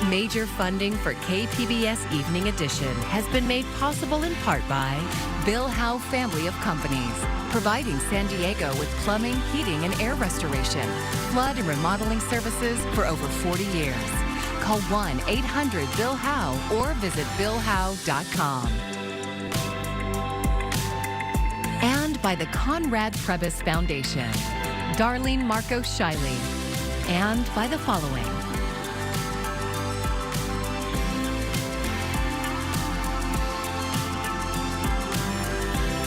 Major funding for KPBS Evening Edition has been made possible in part by Bill Howe Family of Companies, providing San Diego with plumbing, heating, and air restoration, flood and remodeling services for over 40 years. Call 1-800-BILL-HOWE or visit billhowe.com. And by the Conrad Trebas Foundation, Darlene Marcos Shiley, and by the following.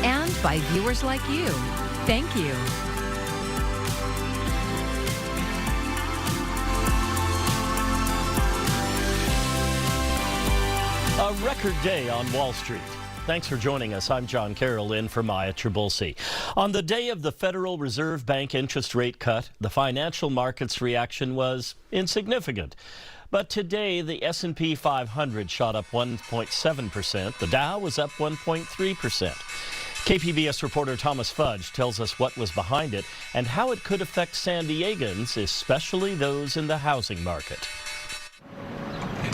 And by viewers like you. Thank you. A record day on Wall Street. Thanks for joining us. I'm John Carroll in for Maya Trabulsi. On the day of the Federal Reserve Bank interest rate cut, the financial markets reaction was insignificant. But today, the S&P 500 shot up 1.7%. The Dow was up 1.3%. KPBS reporter Thomas Fudge tells us what was behind it and how it could affect San Diegans, especially those in the housing market.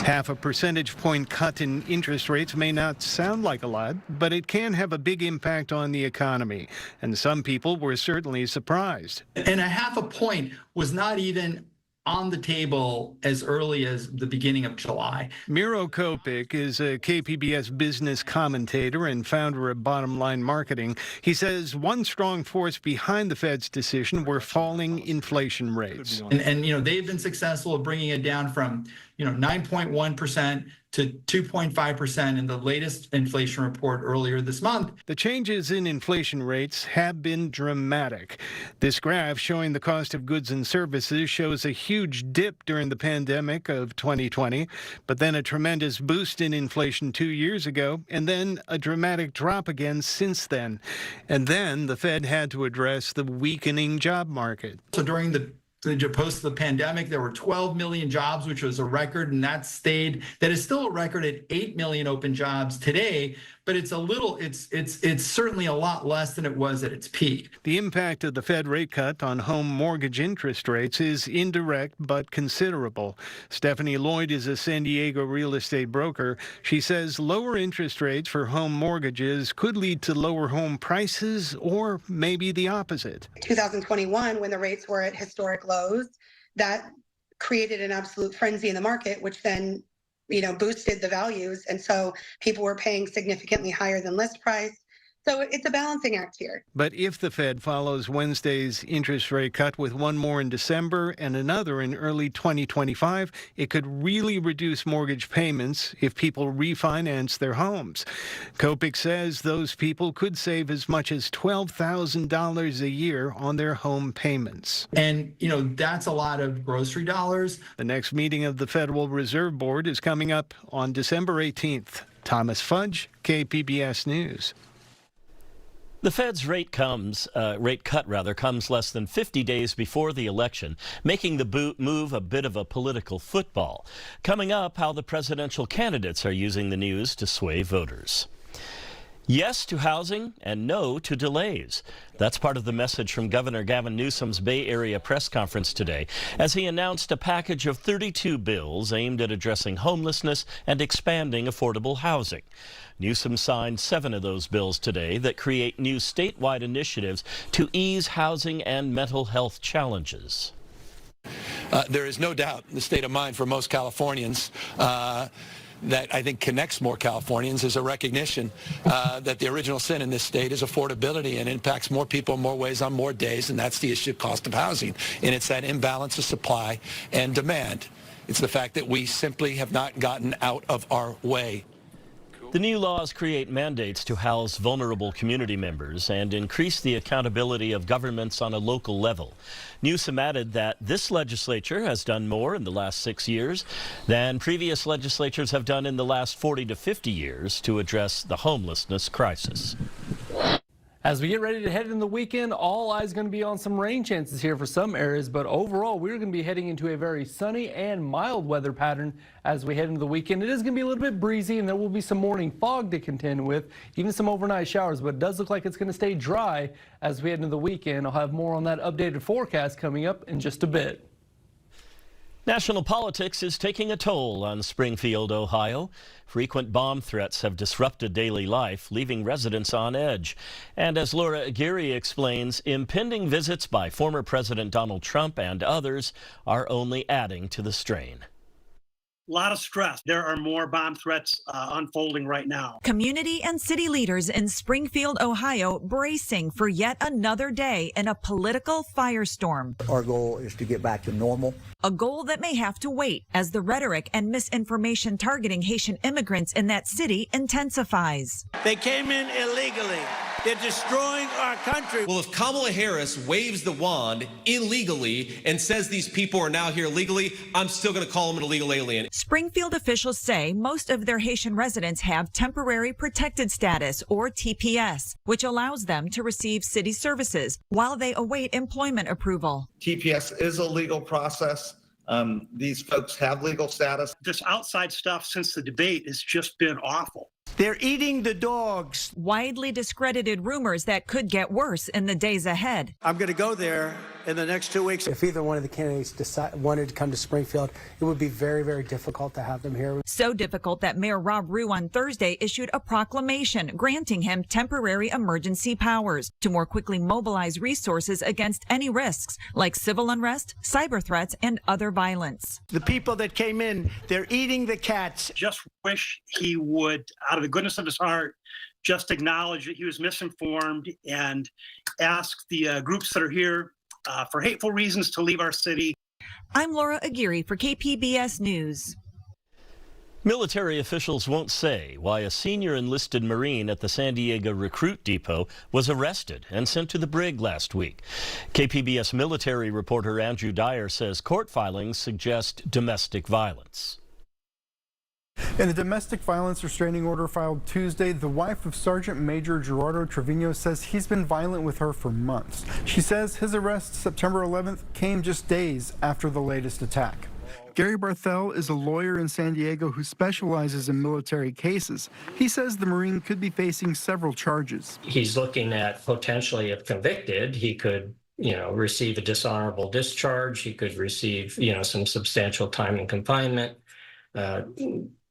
Half a percentage point cut in interest rates may not sound like a lot, but it can have a big impact on the economy. And some people were certainly surprised. And a half a point was not even on the table as early as the beginning of July. Miro Kopik is a KPBS business commentator and founder of Bottom Line Marketing. He says one strong force behind the Fed's decision were falling inflation rates. And they've been successful at bringing it down from 9.1% to 2.5% in the latest inflation report earlier this month. The changes in inflation rates have been dramatic. This graph showing the cost of goods and services shows a huge dip during the pandemic of 2020, but then a tremendous boost in inflation 2 years ago, and then a dramatic drop again since then. And then the Fed had to address the weakening job market. So during the post the pandemic, there were 12 million jobs, which was a record, and that is still a record at 8 million open jobs today, but it's certainly a lot less than it was at its peak. The impact of the Fed rate cut on home mortgage interest rates is indirect but considerable. Stephanie Lloyd is a San Diego real estate broker. She says lower interest rates for home mortgages could lead to lower home prices or maybe the opposite. 2021, when the rates were at historic lows, that created an absolute frenzy in the market, which then boosted the values. And so people were paying significantly higher than list price. So it's a balancing act here. But if the Fed follows Wednesday's interest rate cut with one more in December and another in early 2025, it could really reduce mortgage payments if people refinance their homes. Kopik says those people could save as much as $12,000 a year on their home payments. And, that's a lot of grocery dollars. The next meeting of the Federal Reserve Board is coming up on December 18th. Thomas Fudge, KPBS News. The Fed's rate cut comes less than 50 days before the election, making the move a bit of a political football. Coming up, how the presidential candidates are using the news to sway voters. Yes to housing and no to delays. That's part of the message from Governor Gavin Newsom's Bay Area press conference today, as he announced a package of 32 bills aimed at addressing homelessness and expanding affordable housing. Newsom signed 7 of those bills today that create new statewide initiatives to ease housing and mental health challenges. There is no doubt in the state of mind for most Californians that I think connects more Californians is a recognition that the original sin in this state is affordability and impacts more people in more ways on more days, and that's the issue of cost of housing. And it's that imbalance of supply and demand. It's the fact that we simply have not gotten out of our way. The new laws create mandates to house vulnerable community members and increase the accountability of governments on a local level. Newsom added that this legislature has done more in the last 6 years than previous legislatures have done in the last 40 to 50 years to address the homelessness crisis. As we get ready to head into the weekend, all eyes going to be on some rain chances here for some areas, but overall we're going to be heading into a very sunny and mild weather pattern as we head into the weekend. It is going to be a little bit breezy and there will be some morning fog to contend with, even some overnight showers, but it does look like it's going to stay dry as we head into the weekend. I'll have more on that updated forecast coming up in just a bit. National politics is taking a toll on Springfield, Ohio. Frequent bomb threats have disrupted daily life, leaving residents on edge. And as Laura Aguirre explains, impending visits by former President Donald Trump and others are only adding to the strain. A lot of stress. There are more bomb threats unfolding right now. Community and city leaders in Springfield, Ohio, bracing for yet another day in a political firestorm. Our goal is to get back to normal. A goal that may have to wait as the rhetoric and misinformation targeting Haitian immigrants in that city intensifies. They came in illegally. They're destroying our country. Well, if Kamala Harris waves the wand illegally and says these people are now here legally, I'm still going to call them an illegal alien. Springfield officials say most of their Haitian residents have temporary protected status, or TPS, which allows them to receive city services while they await employment approval. TPS is a legal process. These folks have legal status. This outside stuff since the debate has just been awful. They're eating the dogs. Widely discredited rumors that could get worse in the days ahead. I'm going to go there in the next 2 weeks. If either one of the candidates wanted to come to Springfield, it would be very, very difficult to have them here. So difficult that Mayor Rob Rue on Thursday issued a proclamation granting him temporary emergency powers to more quickly mobilize resources against any risks like civil unrest, cyber threats, and other violence. The people that came in, they're eating the cats. Just wish he would, out of the goodness of his heart, just acknowledge that he was misinformed and ask the groups that are here for hateful reasons to leave our city. I'm Laura Aguirre for KPBS News. Military officials won't say why a senior enlisted Marine at the San Diego Recruit Depot was arrested and sent to the brig last week. KPBS military reporter Andrew Dyer says court filings suggest domestic violence. In a domestic violence restraining order filed Tuesday, the wife of Sergeant Major Gerardo Trevino says he's been violent with her for months. She says his arrest September 11th came just days after the latest attack. Gary Barthel is a lawyer in San Diego who specializes in military cases. He says the Marine could be facing several charges. He's looking at potentially, if convicted, he could receive a dishonorable discharge. He could receive, some substantial time in confinement.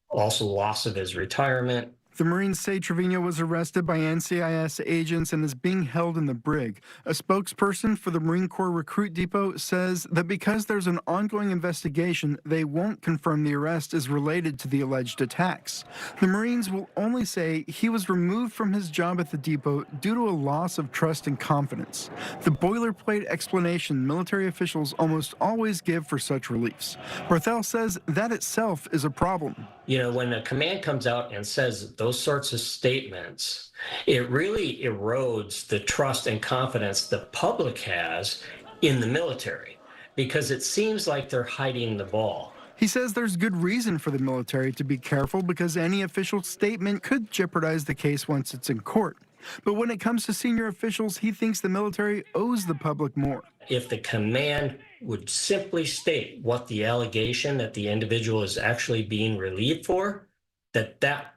Also loss of his retirement. The Marines say Trevino was arrested by NCIS agents and is being held in the brig. A spokesperson for the Marine Corps Recruit Depot says that because there's an ongoing investigation, they won't confirm the arrest is related to the alleged attacks. The Marines will only say he was removed from his job at the depot due to a loss of trust and confidence. The boilerplate explanation military officials almost always give for such reliefs. Barthel says that itself is a problem. When a command comes out and says those sorts of statements, it really erodes the trust and confidence the public has in the military because it seems like they're hiding the ball. He says there's good reason for the military to be careful because any official statement could jeopardize the case once it's in court. But when it comes to senior officials, he thinks the military owes the public more. If the command would simply state what the allegation that the individual is actually being relieved for, that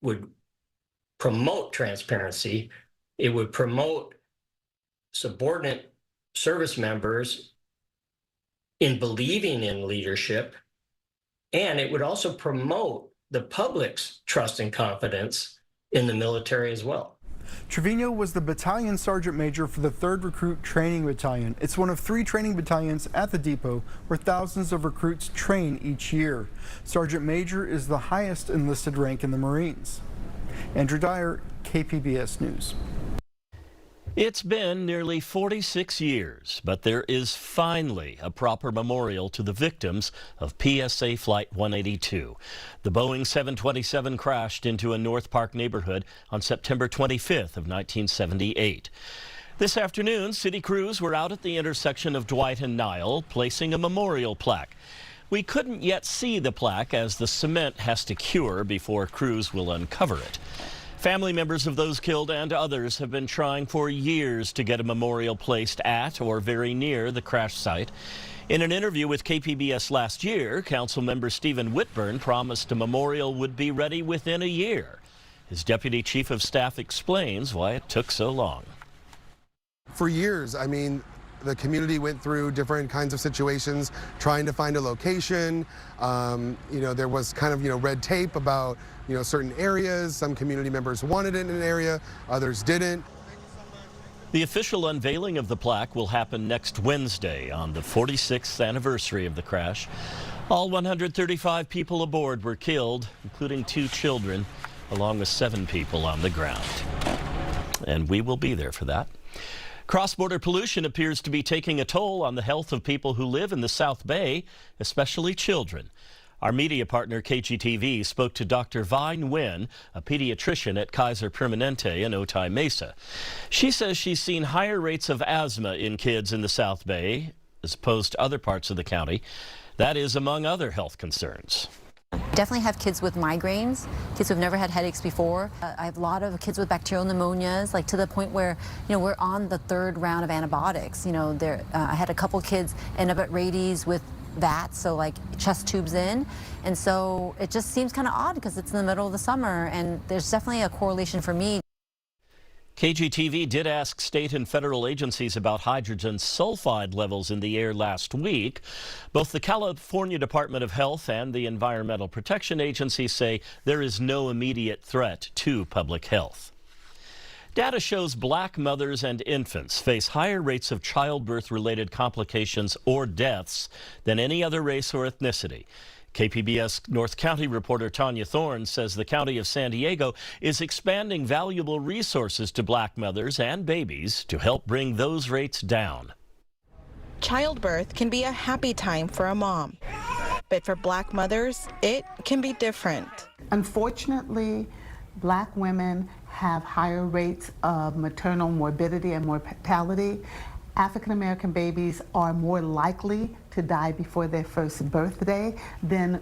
would promote transparency. It would promote subordinate service members in believing in leadership, and it would also promote the public's trust and confidence in the military as well. Trevino was the battalion sergeant major for the 3rd Recruit Training Battalion. It's one of 3 training battalions at the depot where thousands of recruits train each year. Sergeant major is the highest enlisted rank in the Marines. Andrew Dyer, KPBS News. It's been nearly 46 years, but there is finally a proper memorial to the victims of PSA Flight 182. The Boeing 727 crashed into a North Park neighborhood on September 25th of 1978. This afternoon, city crews were out at the intersection of Dwight and Nile, placing a memorial plaque. We couldn't yet see the plaque as the cement has to cure before crews will uncover it. Family members of those killed and others have been trying for years to get a memorial placed at or very near the crash site. In an interview with KPBS last year, Councilmember Stephen Whitburn promised a memorial would be ready within a year. His deputy chief of staff explains why it took so long. For years, The community went through different kinds of situations trying to find a location. There was kind of, red tape about, certain areas. Some community members wanted it in an area, others didn't. The official unveiling of the plaque will happen next Wednesday on the 46th anniversary of the crash. All 135 people aboard were killed, including 2 children, along with 7 people on the ground. And we will be there for that. Cross-border pollution appears to be taking a toll on the health of people who live in the South Bay, especially children. Our media partner, KGTV, spoke to Dr. Vine Nguyen, a pediatrician at Kaiser Permanente in Otay Mesa. She says she's seen higher rates of asthma in kids in the South Bay as opposed to other parts of the county. That is among other health concerns. Definitely have kids with migraines, kids who've never had headaches before. I have a lot of kids with bacterial pneumonias, like to the point where, we're on the 3rd round of antibiotics. I had a couple kids end up at Rady's with that, so like chest tubes in. And so it just seems kind of odd because it's in the middle of the summer, and there's definitely a correlation for me. KGTV did ask state and federal agencies about hydrogen sulfide levels in the air last week. Both the California Department of Health and the Environmental Protection Agency say there is no immediate threat to public health. Data shows black mothers and infants face higher rates of childbirth-related complications or deaths than any other race or ethnicity. KPBS North County reporter Tanya Thorne says the County of San Diego is expanding valuable resources to black mothers and babies to help bring those rates down. Childbirth can be a happy time for a mom, but for black mothers, it can be different. Unfortunately, black women have higher rates of maternal morbidity and mortality. African American babies are more likely to die before their first birthday than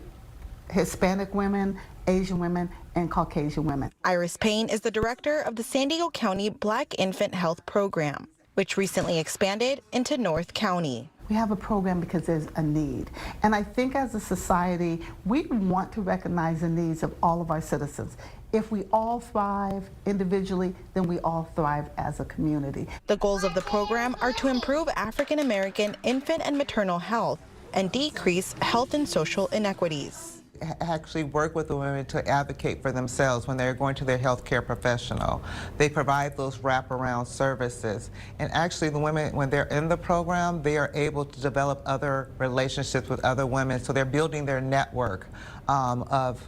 Hispanic women, Asian women, and Caucasian women. Iris Payne is the director of the San Diego County Black Infant Health Program, which recently expanded into North County. We have a program because there's a need. And I think as a society, we want to recognize the needs of all of our citizens. If we all thrive individually, then we all thrive as a community. The goals of the program are to improve African American infant and maternal health and decrease health and social inequities. Actually work with the women to advocate for themselves when they're going to their healthcare professional. They provide those wraparound services. And actually the women, when they're in the program, they are able to develop other relationships with other women. So they're building their network of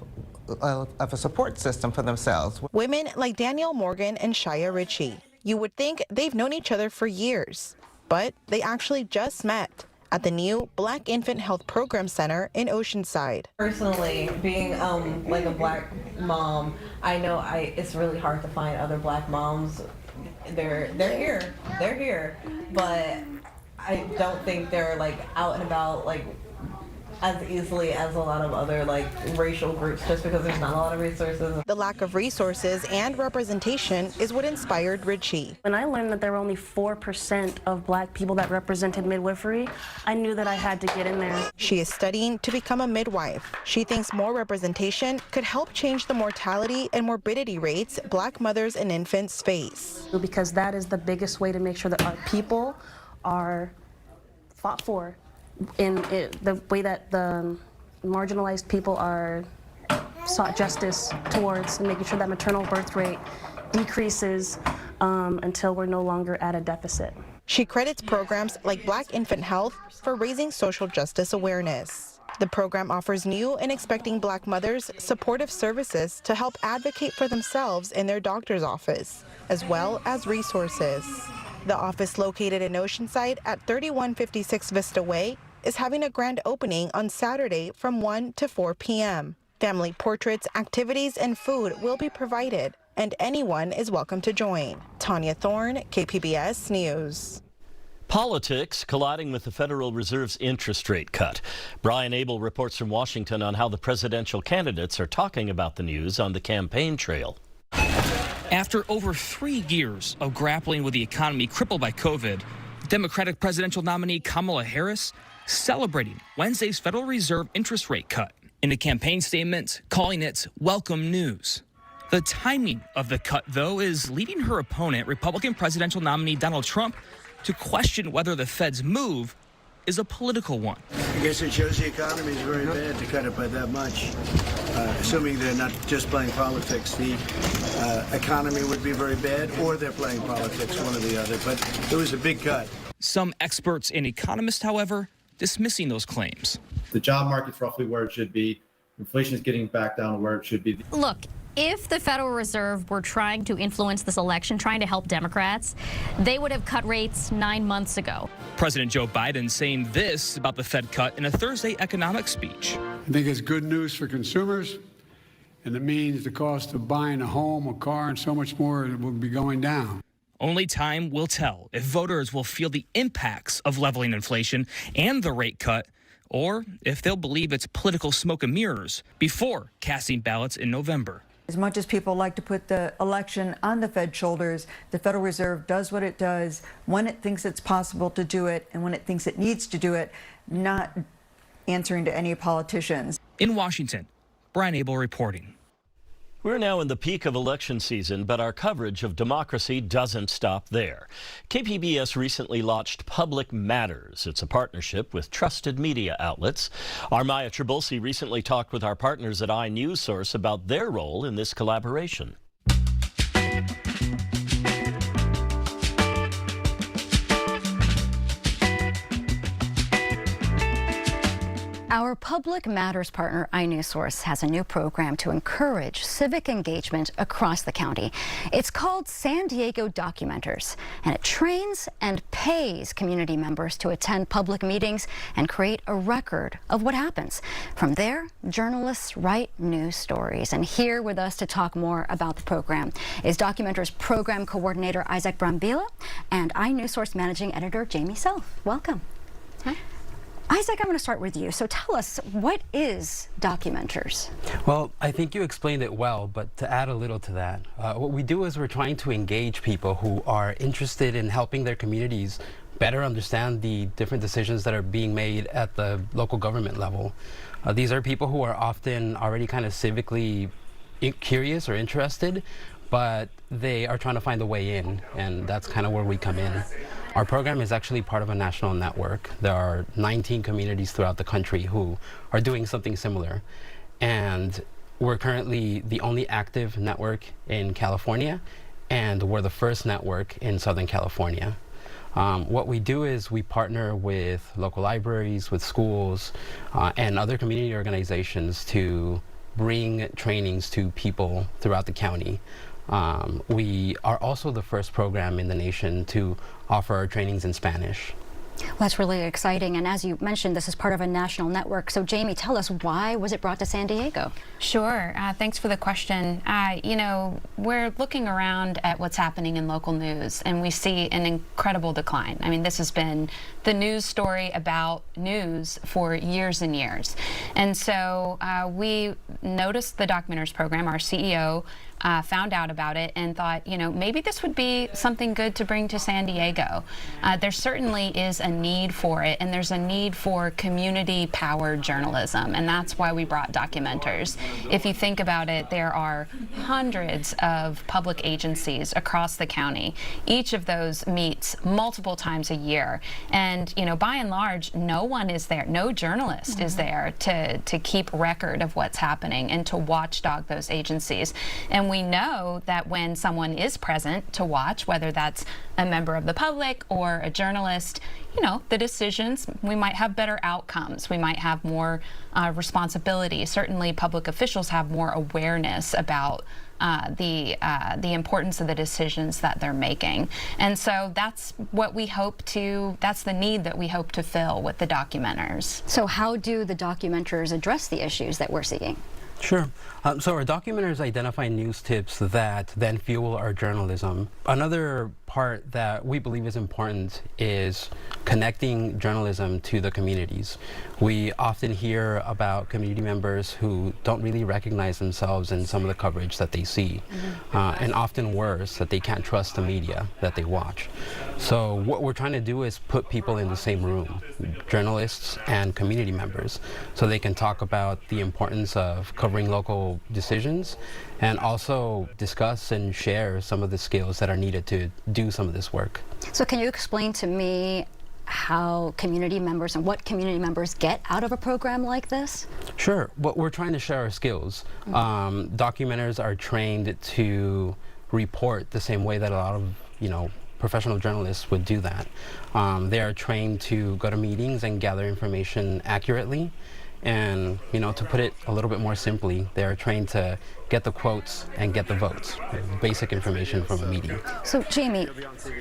a support system for themselves. Women like Danielle Morgan and Shia Ritchie. You would think they've known each other for years, but they actually just met at the new Black Infant Health Program Center in Oceanside. Personally, being like a black mom, I know it's really hard to find other black moms. They're here, but I don't think they're like out and about like as easily as a lot of other like racial groups, just because there's not a lot of resources. The lack of resources and representation is what inspired Ritchie. When I learned that there were only 4% of black people that represented midwifery, I knew that I had to get in there. She is studying to become a midwife. She thinks more representation could help change the mortality and morbidity rates black mothers and infants face. Because that is the biggest way to make sure that our people are fought for. In the way that the marginalized people are sought justice towards, and making sure that maternal birth rate decreases until we're no longer at a deficit. She credits programs like Black Infant Health for raising social justice awareness. The program offers new and expecting black mothers supportive services to help advocate for themselves in their doctor's office, as well as resources. The office, located in Oceanside at 3156 Vista Way, is having a grand opening on Saturday from 1 to 4 p.m. Family portraits, activities, and food will be provided, and anyone is welcome to join. Tanya Thorne, KPBS News. Politics colliding with the Federal Reserve's interest rate cut. Brian Abel reports from Washington on how the presidential candidates are talking about the news on the campaign trail. After over 3 years of grappling with the economy crippled by COVID, Democratic presidential nominee Kamala Harris celebrating Wednesday's Federal Reserve interest rate cut in a campaign statement, calling it welcome news. The timing of the cut, though, is leading her opponent, Republican presidential nominee Donald Trump, to question whether the Fed's move is a political one. I guess it shows the economy is very bad to cut it by that much. Assuming they're not just playing politics, the economy would be very bad, or they're playing politics, one or the other. But it was a big cut. Some experts and economists, however, dismissing those claims. The job market's roughly where it should be. Inflation is getting back down to where it should be. Look, if the Federal Reserve were trying to influence this election, trying to help Democrats, they would have cut rates 9 months ago. President Joe Biden saying this about the Fed cut in a Thursday economic speech. I think it's good news for consumers, and it means the cost of buying a home, a car, and so much more will be going down. Only time will tell if voters will feel the impacts of leveling inflation and the rate cut, or if they'll believe it's political smoke and mirrors before casting ballots in November. As much as people like to put the election on the Fed's shoulders, the Federal Reserve does what it does when it thinks it's possible to do it and when it thinks it needs to do it, not answering to any politicians. In Washington, Brian Abel reporting. We're now in the peak of election season, but our coverage of democracy doesn't stop there. KPBS recently launched Public Matters. It's a partnership with trusted media outlets. Our Maya Trabulsi recently talked with our partners at inewsource about their role in this collaboration. Our Public Matters partner, inewsource, has a new program to encourage civic engagement across the county. It's called San Diego Documenters, and it trains and pays community members to attend public meetings and create a record of what happens. From there, journalists write news stories. And here with us to talk more about the program is Documenters Program Coordinator Isaac Brambila and inewsource Managing Editor Jamie Self. Welcome. Hi. Isaac, I'm going to start with you. So tell us, what is Documenters? Well, I think you explained it well, but to add a little to that, what we do is we're trying to engage people who are interested in helping their communities better understand the different decisions that are being made at the local government level. These are people who are often already kind of civically curious or interested, but they are trying to find a way in, and that's kind of where we come in. Our program is actually part of a national network. There are 19 communities throughout the country who are doing something similar. And we're currently the only active network in California, and we're the first network in Southern California. What we do is we partner with local libraries, with schools, and other community organizations to bring trainings to people throughout the county. We are also the first program in the nation to offer our trainings in Spanish. Well, that's really exciting. And as you mentioned, this is part of a national network. So Jamie, tell us, why was it brought to San Diego? Sure. Thanks for the question. You know, we're looking around at what's happening in local news, and we see an incredible decline. I mean, this has been the news story about news for years and years. And so we noticed the Documenters program. Our CEO found out about it and thought, you know, maybe this would be something good to bring to San Diego. There certainly is a need for it, and there's a need for community-powered journalism, and that's why we brought Documenters. If you think about it, there are hundreds of public agencies across the county. Each of those meets multiple times a year, and you know, by and large, no one is there, no journalist is there to keep record of what's happening and to watchdog those agencies. And we know that when someone is present to watch, whether that's a member of the public or a journalist, you know, the decisions, we might have better outcomes. We might have more responsibility. Certainly public officials have more awareness about the importance of the decisions that they're making. And so that's what we hope to, that's the need that we hope to fill with the Documenters. So how do the Documenters address the issues that we're seeing? Sure. So our Documenters identify news tips that then fuel our journalism. Another part that we believe is important is connecting journalism to the communities. We often hear about community members who don't really recognize themselves in some of the coverage that they see, and often worse, that they can't trust the media that they watch. So what we're trying to do is put people in the same room, journalists and community members, so they can talk about the importance of covering local decisions and also discuss and share some of the skills that are needed to do some of this work. So can you explain to me how community members and what community members get out of a program like this? Sure. What we're trying to share our skills. Documenters are trained to report the same way that a lot of, professional journalists would do that. They are trained to go to meetings and gather information accurately. And, to put it a little bit more simply, they are trained to get the quotes and get the votes, basic information from a meeting. So, Jamie,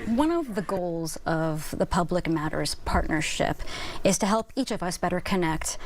one of the goals of the Public Matters Partnership is to help each of us better connect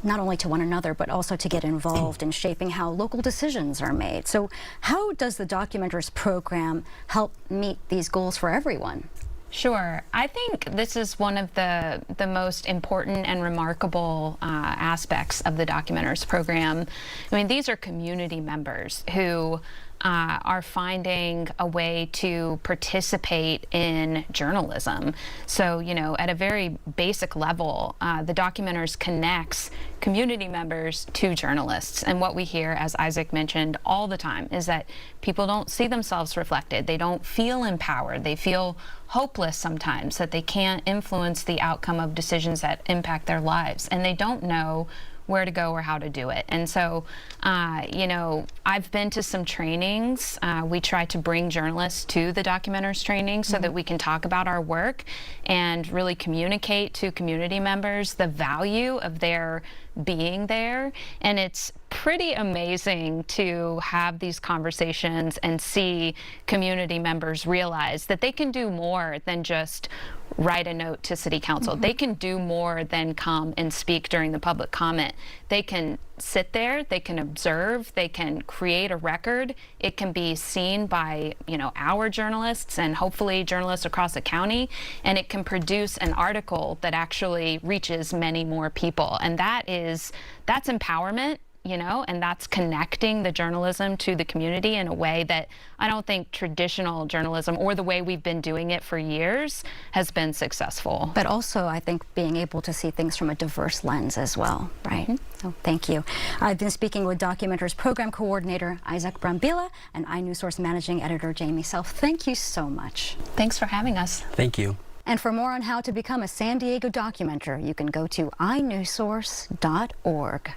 not only to one another, but also to get involved in shaping how local decisions are made. So how does the Documenters program help meet these goals for everyone? Sure. I think this is one of the most important and remarkable aspects of the Documenters program. I mean, these are community members who are finding a way to participate in journalism. So, at a very basic level, the Documenters connects community members to journalists. And what we hear, as Isaac mentioned all the time, is that people don't see themselves reflected. They don't feel empowered. They feel hopeless sometimes, that they can't influence the outcome of decisions that impact their lives. And they don't know where to go or how to do it. And so, I've been to some trainings. We try to bring journalists to the Documenters training so that we can talk about our work and really communicate to community members the value of their being there. And it's pretty amazing to have these conversations and see community members realize that they can do more than just write a note to City Council. They can do more than come and speak during the public comment. They can sit there, they can observe, they can create a record. It can be seen by, our journalists and hopefully journalists across the county, and it can produce an article that actually reaches many more people. And that's empowerment. And that's connecting the journalism to the community in a way that I don't think traditional journalism or the way we've been doing it for years has been successful. But also, I think being able to see things from a diverse lens as well, right? So thank you. I've been speaking with Documenters Program Coordinator Isaac Brambilla and inewsource Managing Editor Jamie Self. Thank you so much. Thanks for having us. Thank you. And for more on how to become a San Diego documenter, you can go to inewsource.org.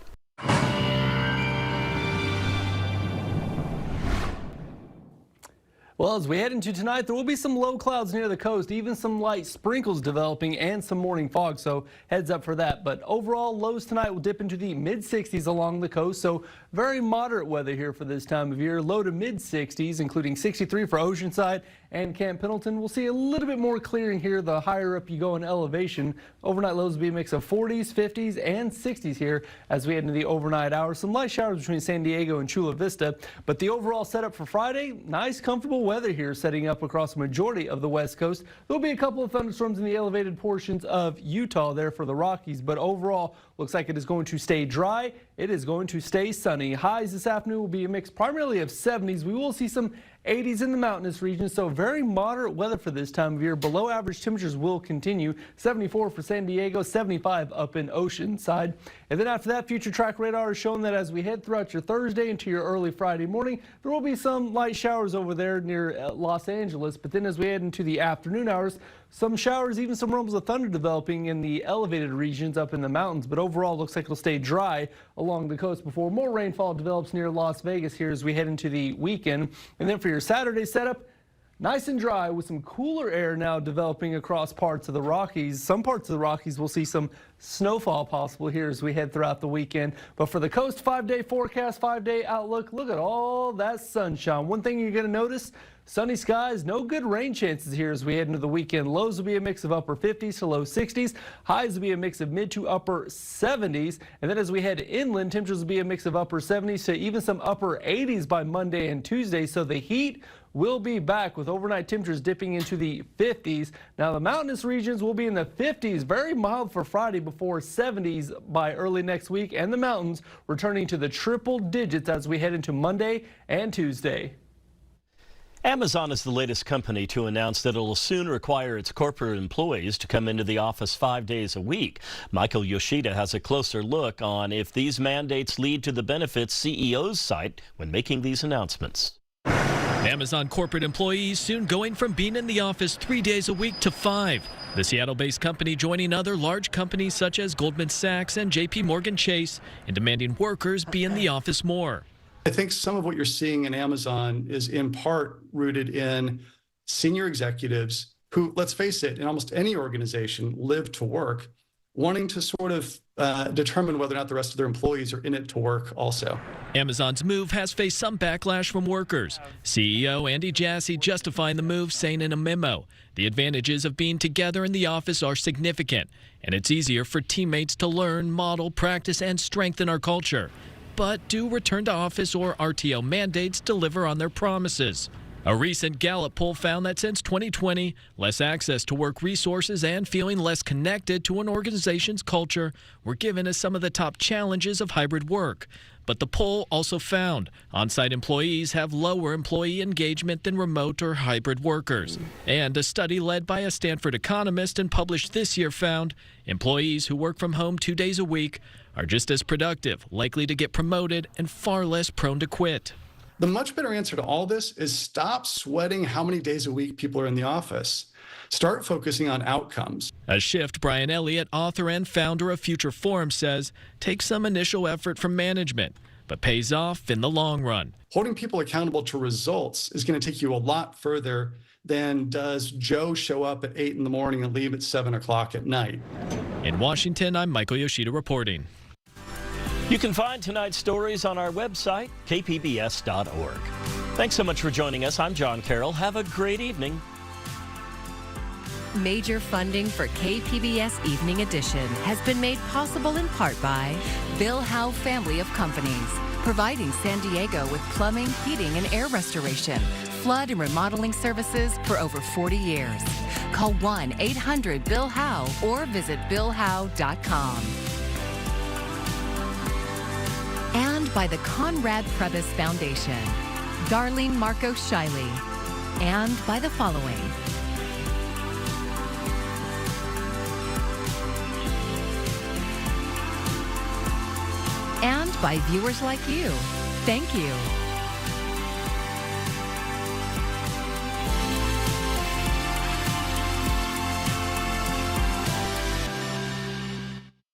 Well, as we head into tonight, there will be some low clouds near the coast, even some light sprinkles developing and some morning fog, so heads up for that. But overall, lows tonight will dip into the mid-60s along the coast, so very moderate weather here for this time of year. Low to mid-60s, including 63 for Oceanside and Camp Pendleton. We'll see a little bit more clearing here the higher up you go in elevation. Overnight lows will be a mix of 40s, 50s, and 60s here as we head into the overnight hours. Some light showers between San Diego and Chula Vista, but the overall setup for Friday, nice, comfortable weather here setting up across the majority of the West Coast. There'll be a couple of thunderstorms in the elevated portions of Utah there for the Rockies, but overall looks like it is going to stay dry. It is going to stay sunny. Highs this afternoon will be a mix primarily of 70s. We will see some 80s in the mountainous region, so very moderate weather for this time of year. Below average temperatures will continue. 74 for San Diego, 75 up in Oceanside. And then after that, future track radar is showing that as we head throughout your Thursday into your early Friday morning, there will be some light showers over there near Los Angeles. But then as we head into the afternoon hours, some showers, even some rumbles of thunder developing in the elevated regions up in the mountains. But overall, looks like it'll stay dry along the coast before more rainfall develops near Las Vegas here as we head into the weekend. And then for your Saturday setup, nice and dry with some cooler air now developing across parts of the Rockies. Some parts of the Rockies will see some snowfall possible here as we head throughout the weekend. But for the coast, 5-day forecast, 5-day outlook, look at all that sunshine. One thing you're going to notice, sunny skies, no good rain chances here as we head into the weekend. Lows will be a mix of upper 50s to low 60s. Highs will be a mix of mid to upper 70s. And then as we head inland, temperatures will be a mix of upper 70s to even some upper 80s by Monday and Tuesday. So the heat will be back with overnight temperatures dipping into the 50s. Now the mountainous regions will be in the 50s, very mild for Friday before 70s by early next week, and the mountains returning to the triple digits as we head into Monday and Tuesday. Amazon is the latest company to announce that it will soon require its corporate employees to come into the office 5 days a week. Michael Yoshida has a closer look on if these mandates lead to the benefits CEOs cite when making these announcements. Amazon corporate employees soon going from being in the office 3 days a week to 5. The Seattle-based company joining other large companies such as Goldman Sachs and JP Morgan Chase in demanding workers be in the office more. I think some of what you're seeing in Amazon is in part rooted in senior executives who, let's face it, in almost any organization, live to work, wanting to sort of determine whether or not the rest of their employees are in it to work also. Amazon's move has faced some backlash from workers. CEO Andy Jassy justifying the move, saying in a memo, the advantages of being together in the office are significant, and it's easier for teammates to learn, model, practice, and strengthen our culture. But do return to office or RTO mandates deliver on their promises? A recent Gallup poll found that since 2020, less access to work resources and feeling less connected to an organization's culture were given as some of the top challenges of hybrid work. But the poll also found on-site employees have lower employee engagement than remote or hybrid workers. And a study led by a Stanford economist and published this year found employees who work from home 2 days a week are just as productive, likely to get promoted, and far less prone to quit. The much better answer to all this is stop sweating how many days a week people are in the office. Start focusing on outcomes. A shift Brian Elliott, author and founder of Future Forum, says takes some initial effort from management, but pays off in the long run. Holding people accountable to results is going to take you a lot further than does Joe show up at 8 in the morning and leave at 7 o'clock at night. In Washington, I'm Michael Yoshida reporting. You can find tonight's stories on our website, kpbs.org. Thanks so much for joining us. I'm John Carroll. Have a great evening. Major funding for KPBS Evening Edition has been made possible in part by Bill Howe Family of Companies, providing San Diego with plumbing, heating, and air restoration, flood and remodeling services for over 40 years. Call 1-800-BILL-HOWE or visit billhowe.com. And by the Conrad Prebys Foundation, Darlene Marco Shiley, and by the following. And by viewers like you. Thank you.